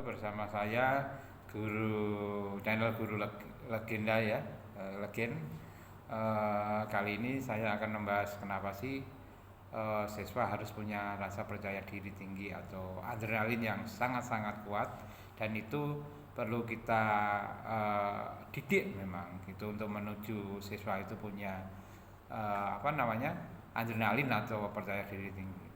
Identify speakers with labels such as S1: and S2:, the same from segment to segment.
S1: Halo, bersama saya channel Guru Legenda ya, Legend. Kali ini saya akan membahas kenapa sih siswa harus punya rasa percaya diri tinggi atau adrenalin yang sangat-sangat kuat, dan itu perlu kita didik memang gitu untuk menuju siswa itu punya adrenalin atau percaya diri tinggi.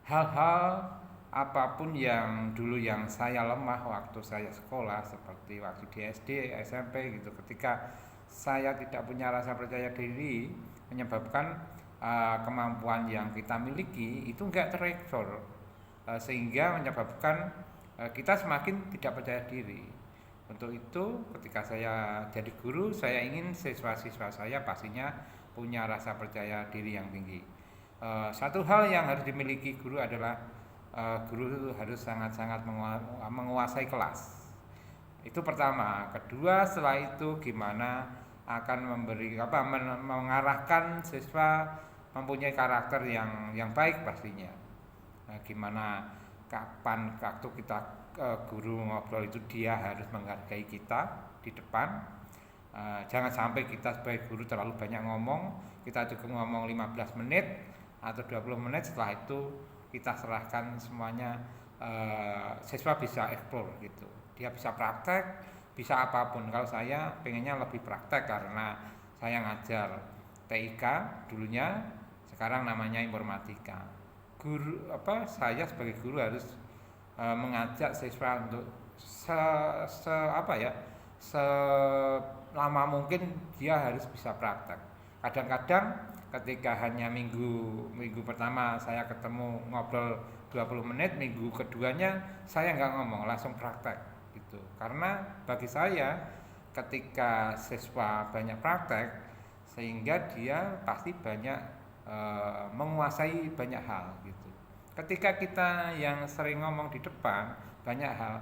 S1: Hal-hal apapun yang dulu yang saya lemah waktu saya sekolah, seperti waktu di SD, SMP gitu, ketika saya tidak punya rasa percaya diri, menyebabkan kemampuan yang kita miliki itu enggak terekspor, sehingga menyebabkan kita semakin tidak percaya diri. Untuk itu, ketika saya jadi guru, saya ingin siswa-siswa saya pastinya punya rasa percaya diri yang tinggi. Satu hal yang harus dimiliki guru adalah guru harus sangat-sangat menguasai kelas. Itu pertama. Kedua, setelah itu gimana akan mengarahkan siswa mempunyai karakter yang baik pastinya. Gimana kapan waktu kita guru ngobrol itu dia harus menghargai kita di depan. Jangan sampai kita sebagai guru terlalu banyak ngomong, kita cukup ngomong 15 menit atau 20 menit, setelah itu kita serahkan semuanya, siswa bisa explore gitu, dia bisa praktek, bisa apapun. Kalau saya pengennya lebih praktek karena saya ngajar TIK dulunya, sekarang namanya informatika. Saya sebagai guru harus mengajak siswa untuk selama mungkin dia harus bisa praktek. Kadang-kadang ketika hanya minggu pertama saya ketemu ngobrol 20 menit, minggu keduanya saya nggak ngomong, langsung praktek gitu. Karena bagi saya ketika siswa banyak praktek, sehingga dia pasti banyak menguasai banyak hal gitu. Ketika kita yang sering ngomong di depan banyak hal,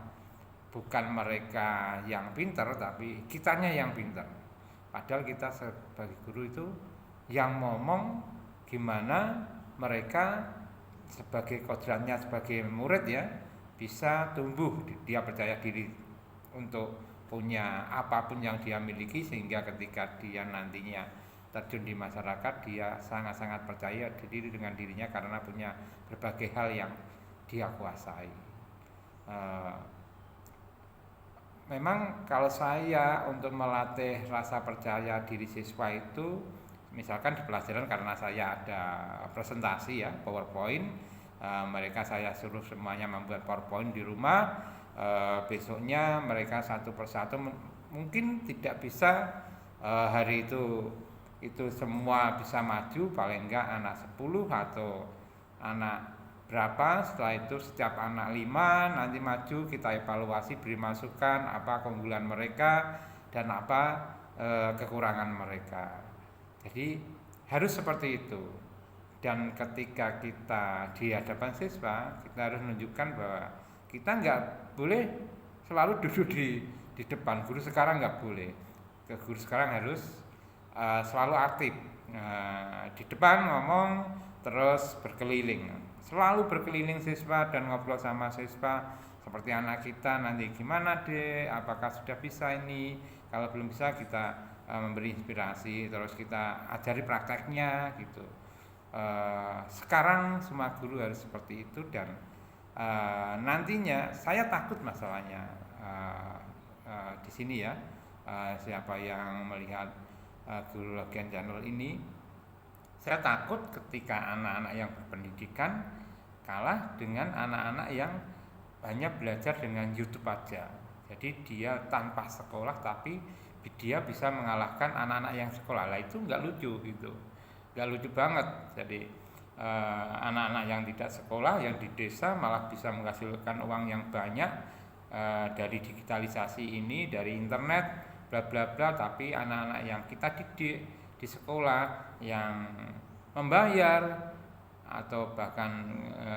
S1: bukan mereka yang pintar tapi kitanya yang pintar. Padahal kita sebagai guru itu yang ngomong gimana mereka sebagai kodratnya sebagai murid ya bisa tumbuh, dia percaya diri untuk punya apapun yang dia miliki, sehingga ketika dia nantinya terjun di masyarakat dia sangat-sangat percaya diri dengan dirinya karena punya berbagai hal yang dia kuasai. Memang kalau saya untuk melatih rasa percaya diri siswa itu, misalkan di pelajaran karena saya ada presentasi ya, PowerPoint, mereka saya suruh semuanya membuat PowerPoint di rumah. Besoknya mereka satu persatu, mungkin tidak bisa hari itu semua bisa maju, paling enggak anak 10 atau anak berapa. Setelah itu setiap anak 5 nanti maju, kita evaluasi, beri masukan apa keunggulan mereka dan apa kekurangan mereka. Jadi harus seperti itu. Dan ketika kita di hadapan siswa, kita harus menunjukkan bahwa kita nggak boleh selalu duduk di depan. Guru sekarang nggak boleh. Guru sekarang harus selalu aktif, di depan ngomong, terus berkeliling, selalu berkeliling siswa dan ngobrol sama siswa. Seperti anak kita nanti gimana deh, apakah sudah bisa ini, kalau belum bisa kita memberi inspirasi, terus kita ajari prakteknya gitu. Sekarang semua guru harus seperti itu, dan nantinya saya takut masalahnya di sini ya, siapa yang melihat Guru Legend Channel ini, saya takut ketika anak-anak yang berpendidikan kalah dengan anak-anak yang hanya belajar dengan YouTube aja. Jadi dia tanpa sekolah tapi dia bisa mengalahkan anak-anak yang sekolah. Lah itu nggak lucu gitu, nggak lucu banget. Jadi anak-anak yang tidak sekolah, yang di desa malah bisa menghasilkan uang yang banyak dari digitalisasi ini, dari internet, bla bla bla. Tapi anak-anak yang kita didik di sekolah yang membayar atau bahkan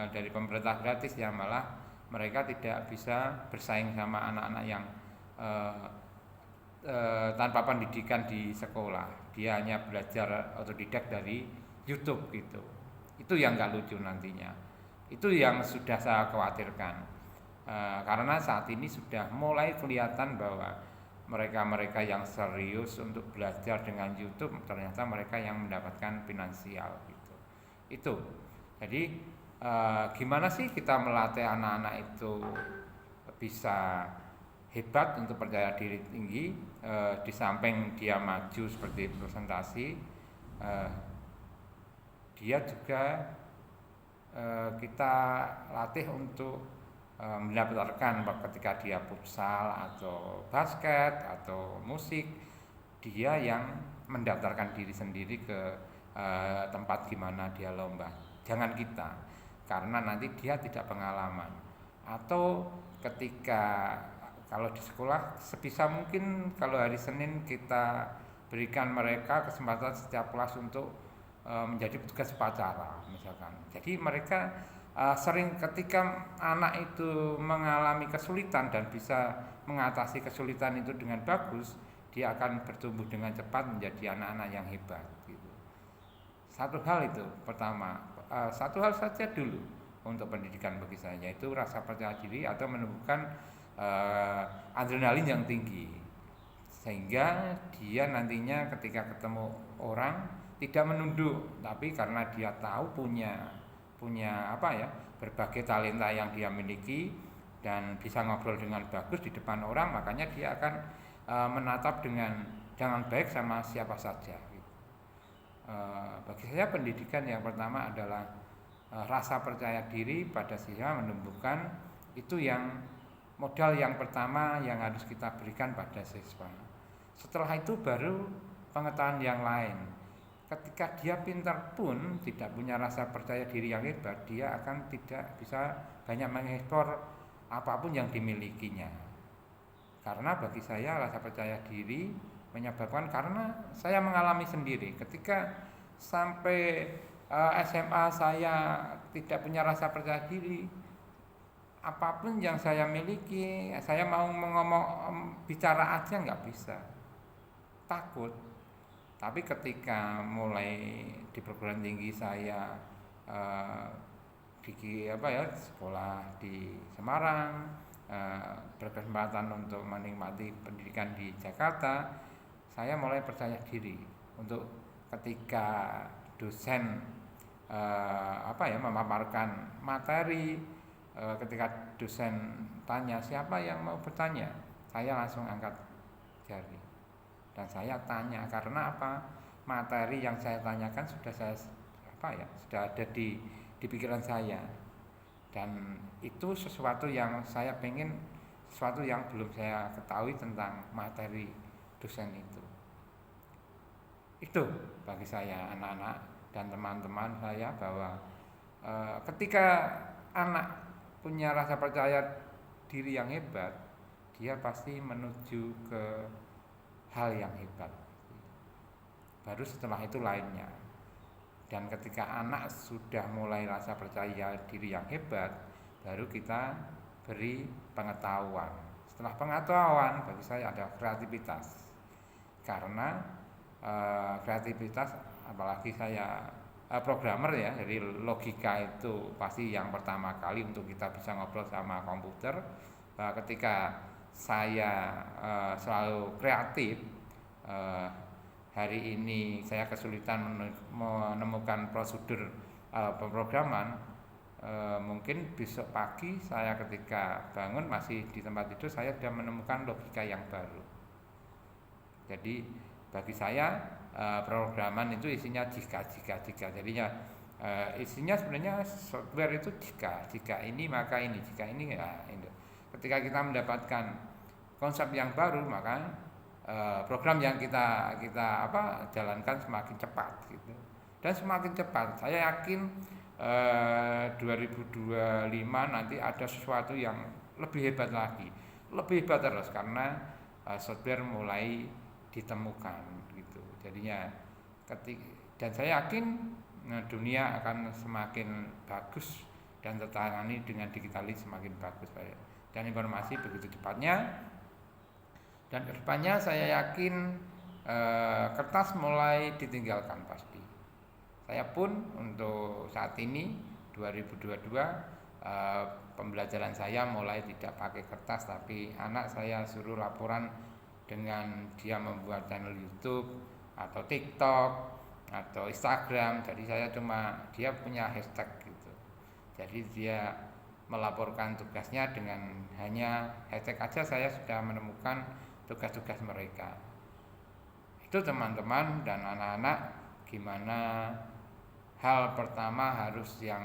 S1: dari pemerintah gratis, ya malah mereka tidak bisa bersaing sama anak-anak yang tanpa pendidikan di sekolah. Dia hanya belajar otodidak dari YouTube gitu. Itu yang nggak lucu nantinya. Itu yang sudah saya khawatirkan. Karena saat ini sudah mulai kelihatan bahwa mereka-mereka yang serius untuk belajar dengan YouTube ternyata mereka yang mendapatkan finansial gitu. Itu. Jadi gimana sih kita melatih anak-anak itu bisa hebat untuk percaya diri tinggi, di samping dia maju seperti presentasi, dia juga kita latih untuk mendaftarkan ketika dia futsal atau basket atau musik, dia yang mendaftarkan diri sendiri ke tempat gimana dia lomba. Jangan kita, karena nanti dia tidak pengalaman. Atau ketika kalau di sekolah sebisa mungkin kalau hari Senin kita berikan mereka kesempatan setiap kelas untuk menjadi petugas upacara misalkan. Jadi mereka sering ketika anak itu mengalami kesulitan dan bisa mengatasi kesulitan itu dengan bagus, dia akan bertumbuh dengan cepat menjadi anak-anak yang hebat gitu. Satu hal itu pertama, satu hal saja dulu untuk pendidikan bagi saya, yaitu rasa percaya diri atau menumbuhkan adrenalin yang tinggi, sehingga dia nantinya ketika ketemu orang tidak menunduk, tapi karena dia tahu punya berbagai talenta yang dia miliki dan bisa ngobrol dengan bagus di depan orang, makanya dia akan menatap dengan baik sama siapa saja gitu. Bagi saya pendidikan yang pertama adalah rasa percaya diri pada siswa, menumbuhkan itu yang modal yang pertama yang harus kita berikan pada siswa. Setelah itu baru pengetahuan yang lain. Ketika dia pintar pun tidak punya rasa percaya diri yang hebat, dia akan tidak bisa banyak mengekspor apapun yang dimilikinya. Karena bagi saya rasa percaya diri menyebabkan, karena saya mengalami sendiri ketika sampai SMA saya tidak punya rasa percaya diri. Apapun yang saya miliki, saya mau bicara aja nggak bisa, takut. Tapi ketika mulai di perguruan tinggi saya sekolah di Semarang, berkesempatan untuk menikmati pendidikan di Jakarta, saya mulai percaya diri untuk ketika dosen memaparkan materi, ketika dosen tanya siapa yang mau bertanya, saya langsung angkat jari. Dan saya tanya karena apa? Materi yang saya tanyakan sudah ada di pikiran saya. Dan itu sesuatu yang saya pengen, sesuatu yang belum saya ketahui tentang materi dosen itu. Itu bagi saya anak-anak dan teman-teman saya bahwa ketika anak punya rasa percaya diri yang hebat, dia pasti menuju ke hal yang hebat. Baru setelah itu lainnya. Dan ketika anak sudah mulai rasa percaya diri yang hebat, baru kita beri pengetahuan. Setelah pengetahuan, bagi saya ada kreativitas. Karena kreativitas, apalagi saya programmer ya, jadi logika itu pasti yang pertama kali untuk kita bisa ngobrol sama komputer. Ketika saya selalu kreatif, hari ini saya kesulitan menemukan prosedur pemrograman, mungkin besok pagi saya ketika bangun masih di tempat tidur, saya sudah menemukan logika yang baru. Jadi bagi saya pemrograman itu isinya jika. Jadinya isinya sebenarnya software itu jika ini maka ini, jika ini ya itu. Ketika kita mendapatkan konsep yang baru, maka program yang kita jalankan semakin cepat gitu. Dan semakin cepat, saya yakin 2025 nanti ada sesuatu yang lebih hebat lagi, lebih hebat terus karena software mulai ditemukan gitu. Jadinya dan saya yakin dunia akan semakin bagus dan tertangani dengan digitalis semakin bagus, dan informasi begitu cepatnya. Dan kedepannya saya yakin kertas mulai ditinggalkan pasti. Saya pun untuk saat ini 2022 eh, pembelajaran saya mulai tidak pakai kertas, tapi anak saya suruh laporan dengan dia membuat channel YouTube atau TikTok atau Instagram. Jadi saya cuma, dia punya hashtag gitu, jadi dia melaporkan tugasnya dengan hanya hashtag aja, saya sudah menemukan tugas-tugas mereka. Itu teman-teman dan anak-anak, gimana hal pertama harus yang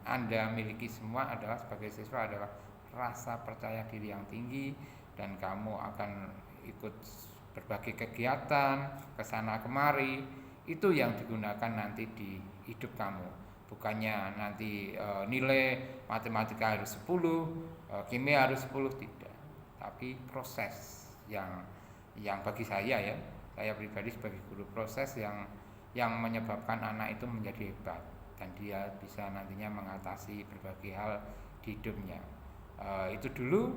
S1: Anda miliki semua adalah sebagai siswa adalah rasa percaya diri yang tinggi, dan kamu akan ikut berbagai kegiatan kesana kemari. Itu yang digunakan nanti di hidup kamu, bukannya nanti nilai matematika harus 10, kimia harus 10, tidak, tapi proses yang bagi saya pribadi sebagai guru, proses yang menyebabkan anak itu menjadi hebat dan dia bisa nantinya mengatasi berbagai hal di hidupnya. Itu dulu,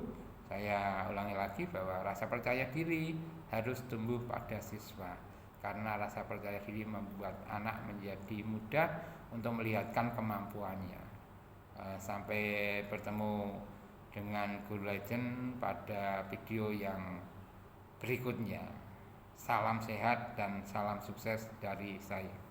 S1: saya ulangi lagi bahwa rasa percaya diri harus tumbuh pada siswa, karena rasa percaya diri membuat anak menjadi mudah untuk melihatkan kemampuannya. Sampai bertemu dengan Guru Legend pada video yang berikutnya. Salam sehat dan salam sukses dari saya.